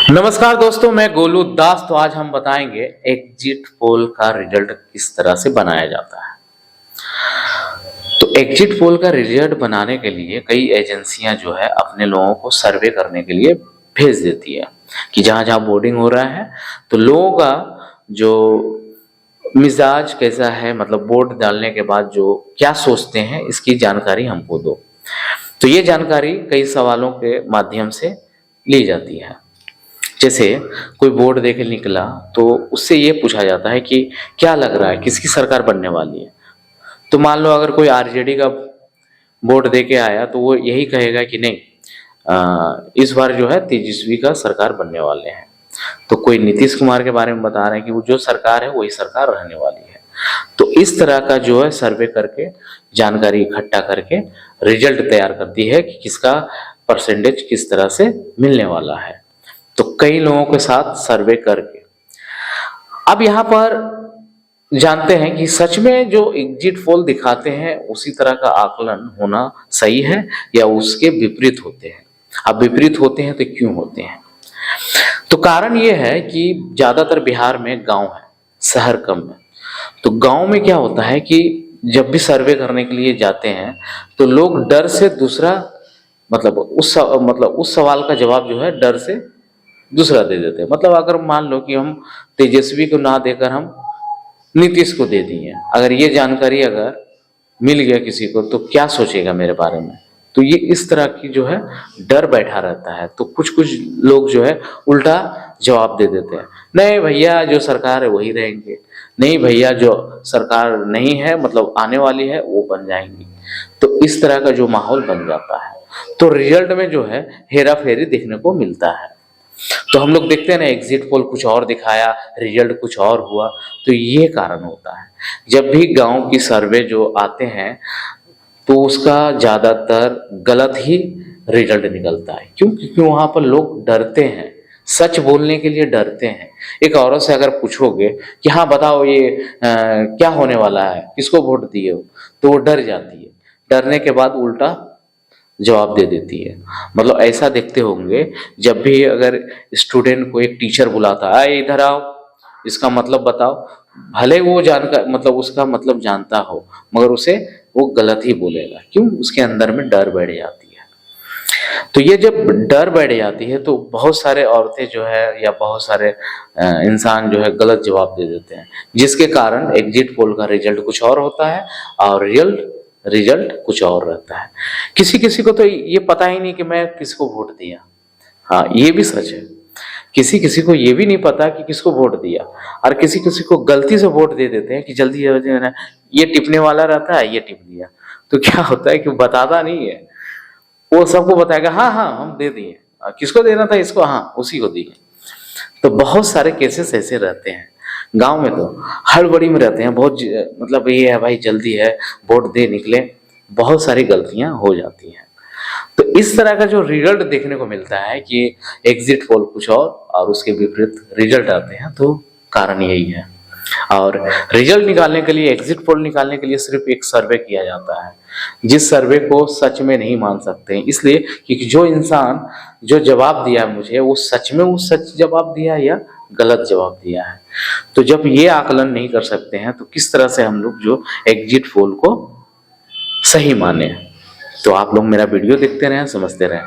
नमस्कार दोस्तों, मैं गोलू दास। तो आज हम बताएंगे एग्जिट पोल का रिजल्ट किस तरह से बनाया जाता है। तो एग्जिट पोल का रिजल्ट बनाने के लिए कई एजेंसियां जो है अपने लोगों को सर्वे करने के लिए भेज देती है कि जहां जहां वोटिंग हो रहा है तो लोगों का जो मिजाज कैसा है, मतलब वोट डालने के बाद जो क्या सोचते हैं, इसकी जानकारी हमको दो। तो ये जानकारी कई सवालों के माध्यम से ली जाती है। जैसे कोई बोर्ड दे के निकला तो उससे ये पूछा जाता है कि क्या लग रहा है, किसकी सरकार बनने वाली है। तो मान लो अगर कोई आरजेडी का बोर्ड दे के आया तो वो यही कहेगा कि नहीं, इस बार जो है तेजस्वी का सरकार बनने वाले हैं। तो कोई नीतीश कुमार के बारे में बता रहे हैं कि वो जो सरकार है वही सरकार रहने वाली है। तो इस तरह का जो है सर्वे करके जानकारी इकट्ठा करके रिजल्ट तैयार करती है कि किसका परसेंटेज किस तरह से मिलने वाला है। तो कई लोगों के साथ सर्वे करके अब यहाँ पर जानते हैं कि सच में जो एग्जिट पोल दिखाते हैं उसी तरह का आकलन होना सही है या उसके विपरीत होते हैं। अब विपरीत होते हैं तो क्यों होते हैं? तो कारण ये है कि ज्यादातर बिहार में गांव है, शहर कम है। तो गांव में क्या होता है कि जब भी सर्वे करने के लिए जाते हैं तो लोग डर से दूसरा मतलब उस सवाल का जवाब जो है डर से दूसरा दे देते हैं। मतलब अगर मान लो कि हम तेजस्वी को ना देकर हम नीतीश को दे दिए, अगर ये जानकारी अगर मिल गया किसी को तो क्या सोचेगा मेरे बारे में। तो ये इस तरह की जो है डर बैठा रहता है। तो कुछ कुछ लोग जो है उल्टा जवाब दे देते हैं, नहीं भैया जो सरकार है वही रहेंगे, नहीं भैया जो सरकार नहीं है मतलब आने वाली है वो बन जाएंगी। तो इस तरह का जो माहौल बन जाता है तो रिजल्ट में जो है हेरा फेरी देखने को मिलता है। तो हम लोग देखते हैं ना, एग्जिट पोल कुछ और दिखाया, रिजल्ट कुछ और हुआ। तो ये कारण होता है जब भी गांव की सर्वे जो आते हैं तो उसका ज्यादातर गलत ही रिजल्ट निकलता है। क्यों? क्योंकि वहां पर लोग डरते हैं, सच बोलने के लिए डरते हैं। एक औरत से अगर पूछोगे कि हाँ बताओ ये क्या होने वाला है, किसको वोट दिए हो, तो वो डर जाती है। डरने के बाद उल्टा जवाब दे देती है। मतलब ऐसा देखते होंगे जब भी अगर स्टूडेंट को एक टीचर बुलाता है, इधर आओ, इसका मतलब बताओ, भले वो जानकर मतलब उसका मतलब जानता हो मगर उसे वो गलत ही बोलेगा। क्यों? उसके अंदर में डर बैठ जाती है। तो ये जब डर बैठ जाती है तो बहुत सारे औरतें जो है या बहुत सारे इंसान जो है गलत जवाब दे देते हैं, जिसके कारण एग्जिट पोल का रिजल्ट कुछ और होता है और रिजल्ट कुछ और रहता है। किसी किसी को तो ये पता ही नहीं कि मैं किसको वोट दिया। हाँ, ये भी सच है। किसी किसी को ये भी नहीं पता कि किसको वोट दिया, और किसी किसी को गलती से वोट दे देते हैं कि जल्दी जल्दी ये टिपने वाला रहता है, ये टिप दिया। तो क्या होता है कि बताता नहीं है, वो सबको बताएगा हाँ हाँ हम दे दिए, किसको देना था इसको, हाँ उसी को दिए। तो बहुत सारे केसेस ऐसे रहते हैं। गांव में तो हड़बड़ी में रहते हैं, बहुत मतलब ये है भाई जल्दी है वोट दे निकले, बहुत सारी गलतियां हो जाती हैं। तो इस तरह का जो रिजल्ट देखने को मिलता है कि एग्जिट पोल कुछ और उसके विपरीत रिजल्ट आते हैं, तो कारण यही है। और रिजल्ट निकालने के लिए, एग्जिट पोल निकालने के लिए सिर्फ एक सर्वे किया जाता है, जिस सर्वे को सच में नहीं मान सकते हैं, इसलिए क्योंकि जो इंसान जो जवाब दिया मुझे वो सच में वो सच जवाब दिया या गलत जवाब दिया है। तो जब ये आकलन नहीं कर सकते हैं तो किस तरह से हम लोग जो एग्जिट पोल को सही माने। तो आप लोग मेरा वीडियो देखते रहें, समझते रहें।